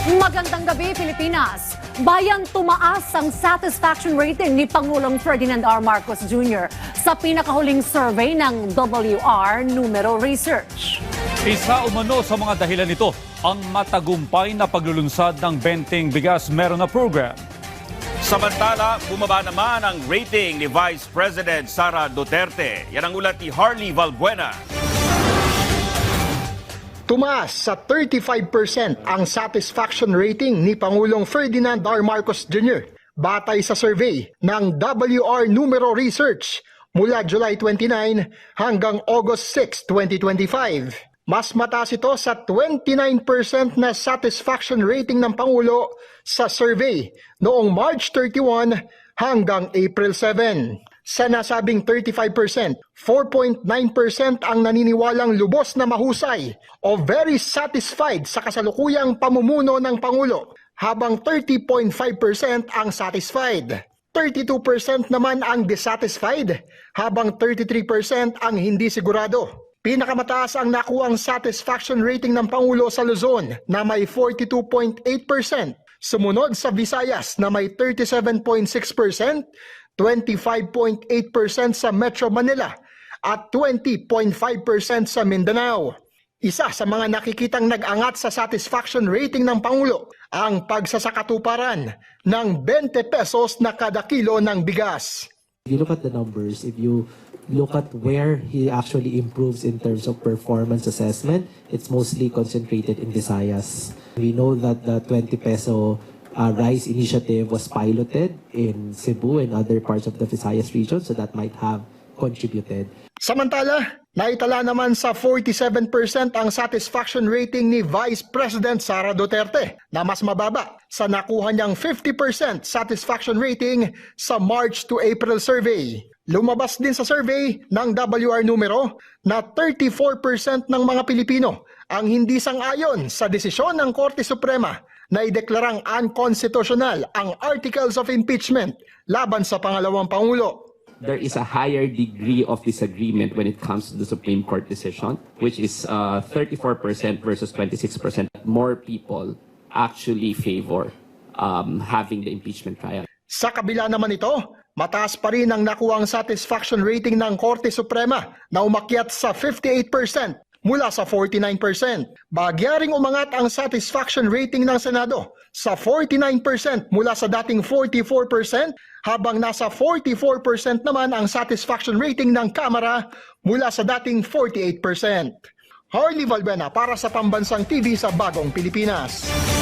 Magandang gabi, Pilipinas. Bayang tumaas ang satisfaction rating ni Pangulong Ferdinand R. Marcos Jr. sa pinakahuling survey ng WR Numero Research. Isa umano sa mga dahilan nito ang matagumpay na paglulunsad ng Benteng Bigas Merona program. Samantala, bumaba naman ang rating ni Vice President Sara Duterte. Yan ang ulat ni Harley Valbuena. Tumaas sa 35% ang satisfaction rating ni Pangulong Ferdinand R. Marcos Jr. batay sa survey ng WR Numero Research mula July 29 hanggang August 6, 2025. Mas mataas ito sa 29% na satisfaction rating ng Pangulo sa survey noong March 31 hanggang April 7. Sa nasabing 35%, 4.9% ang naniniwalang lubos na mahusay o very satisfied sa kasalukuyang pamumuno ng Pangulo, habang 30.5% ang satisfied. 32% naman ang dissatisfied, habang 33% ang hindi sigurado. Pinakamataas ang nakuhang satisfaction rating ng Pangulo sa Luzon na may 42.8%, sumunod sa Visayas na may 37.6%, 25.8% sa Metro Manila at 20.5% sa Mindanao. Isa sa mga nakikitang nag-angat sa satisfaction rating ng Pangulo ang pagsasakatuparan ng 20 pesos na kada kilo ng bigas. If you look at the numbers, if you look at where he actually improves in terms of performance assessment, it's mostly concentrated in Visayas. We know that the 20 peso rice initiative was piloted in Cebu and other parts of the Visayas region, so that might have contributed. Samantala, naitala naman sa 47% ang satisfaction rating ni Vice President Sara Duterte na mas mababa sa nakuha niyang 50% satisfaction rating sa March to April survey. Lumabas din sa survey ng WR Numero na 34% ng mga Pilipino ang hindi sang-ayon sa desisyon ng Korte Suprema na ideklarang unconstitutional ang Articles of Impeachment laban sa pangalawang Pangulo. There is a higher degree of disagreement when it comes to the Supreme Court decision, which is 34% versus 26%. More people actually favor having the impeachment trial. Sa kabila naman ito, mataas pa rin ang nakuhang satisfaction rating ng Korte Suprema na umakyat sa 58% mula sa 49%. Bagyaring umangat ang satisfaction rating ng Senado sa 49% mula sa dating 44%, habang nasa 44% naman ang satisfaction rating ng Kamara mula sa dating 48%. Harley Valbuena para sa Pambansang TV sa Bagong Pilipinas.